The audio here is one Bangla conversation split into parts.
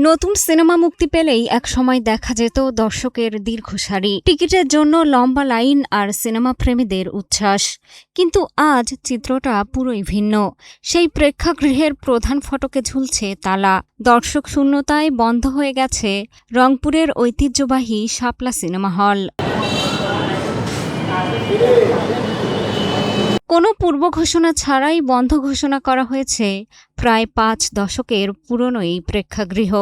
নতুন সিনেমা মুক্তি পেলেই একসময় দেখা যেত দর্শকের দীর্ঘ সারি, টিকিটের জন্য লম্বা লাইন আর সিনেমা প্রেমীদের উচ্ছ্বাস। কিন্তু আজ চিত্রটা পুরোই ভিন্ন। সেই প্রেক্ষাগৃহের প্রধান ফটকে ঝুলছে তালা, দর্শক শূন্যতায় বন্ধ হয়ে গেছে রংপুরের ঐতিহ্যবাহী শাপলা সিনেমা হল। কোনো পূর্ব ঘোষণা ছাড়াই বন্ধ ঘোষণা করা হয়েছে প্রায় ৫ দশকের পুরনো এই প্রেক্ষাগৃহ।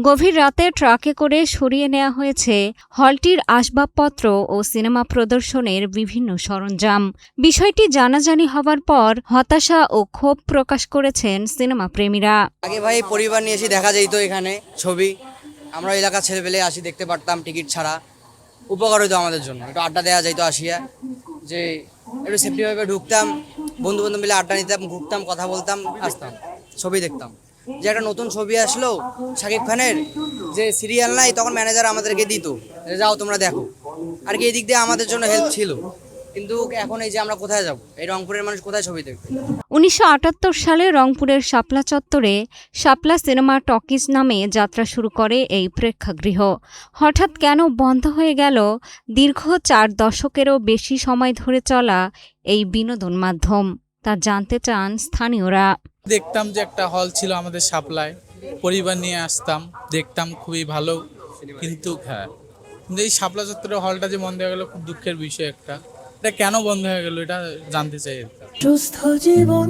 গভীর রাতে ট্রাকে করে সরিয়ে নেওয়া হয়েছে হলটির আসবাবপত্র ও সিনেমা প্রদর্শনের বিভিন্ন সরঞ্জাম। বিষয়টি জানাজানি হবার পর হতাশা ও ক্ষোভ প্রকাশ করেছেন সিনেমা প্রেমীরা। আগে ভাই পরিবার নিয়ে এসে দেখা যেত এখানে ছবি, আমরা এলাকার ছেলেপেলে আসি দেখতে পারতাম টিকিট ছাড়া। উপকার হইতো আমাদের জন্য, একটু আড্ডা দেওয়া যাইতো আসিয়া, যে একটু সেফটিভাবে ঢুকতাম, বন্ধু বান্ধব মিলে আড্ডা নিতাম, ঘুরতাম, কথা বলতাম, আসতাম, ছবি দেখতাম। যে একটা নতুন ছবি আসলো শাকিব খানের, যে সিরিয়াল নাই, তখন ম্যানেজার আমাদেরকে দিত, যাও তোমরা দেখো, আর কি এদিক দিয়ে আমাদের জন্য হেল্প ছিল। কিন্তু এখন এই যে আমরা কোথায় যাব, এই রংপুরের মানুষ কোথায় ছবি দেখবে? ১৯৭৮ সালে রংপুরের শাপলা চত্বরে শাপলা সিনেমা টকিজ নামে যাত্রা শুরু করে এই প্রেক্ষাগৃহ। হঠাৎ কেন বন্ধ হয়ে গেল দীর্ঘ ৪ দশকেরও বেশি সময় ধরে চলা এই বিনোদন মাধ্যম, তা জানতে চান স্থানীয়রা। দেখতাম যে একটা হল ছিল আমাদের শাপলায়, পরিবার নিয়ে আসতাম, দেখতাম, খুবই ভালো। কিন্তু এই শাপলা চত্বরের হলটা যে বন্ধ হয়ে গেল, খুব দুঃখের বিষয়। এটা কেন বন্ধ হয়ে গেল এটা জানতে চাই। সুস্থ জীবন,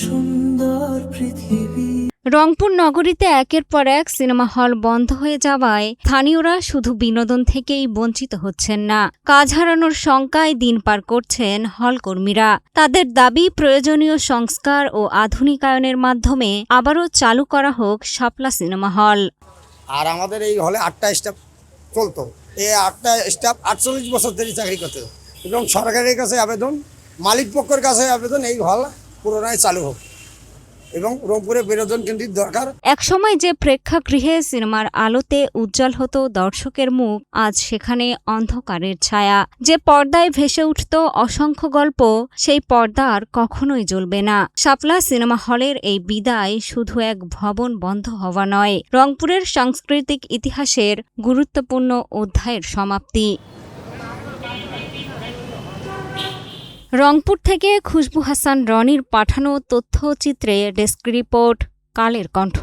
সুন্দর পৃথিবী। রংপুর নগরীতে একের পর এক সিনেমা হল বন্ধ হয়ে যাওয়ায় স্থানীয়রা শুধু বিনোদন থেকেই বঞ্চিত হচ্ছেন না, কাজ হারানোর শঙ্কায় দিন পার করছেন হলকর্মীরা। তাদের দাবি প্রয়োজনীয় সংস্কার ও আধুনিকায়নের মাধ্যমে আবারও চালু করা হোক শাপলা সিনেমা হল। আর আমাদের এই হলে 8টা স্টাফ চলতো, এই 8টা স্টাফ 48 বছর ধরে চাকরি করতে, এবং সরকারের কাছে আবেদন, মালিক পক্ষের কাছে আবেদন, এই হল পুনরায় চালু হোক এবং রংপুরে বিনোদন কেন্দ্রিক দরকার। একসময় যে প্রেক্ষাগৃহে সিনেমার আলোতে উজ্জ্বল হতো দর্শকের মুখ, আজ সেখানে অন্ধকারের ছায়া। যে পর্দায় ভেসে উঠত অসংখ্য গল্প, সেই পর্দা আর কখনোই জ্বলবে না। শাপলা সিনেমা হলের এই বিদায় শুধু এক ভবন বন্ধ হওয়া নয়, রংপুরের সাংস্কৃতিক ইতিহাসের গুরুত্বপূর্ণ অধ্যায়ের সমাপ্তি। রংপুর থেকে খুশবু হাসান রনির পাঠানো তথ্যচিত্রে ডেস্ক রিপোর্ট, কালের কণ্ঠ।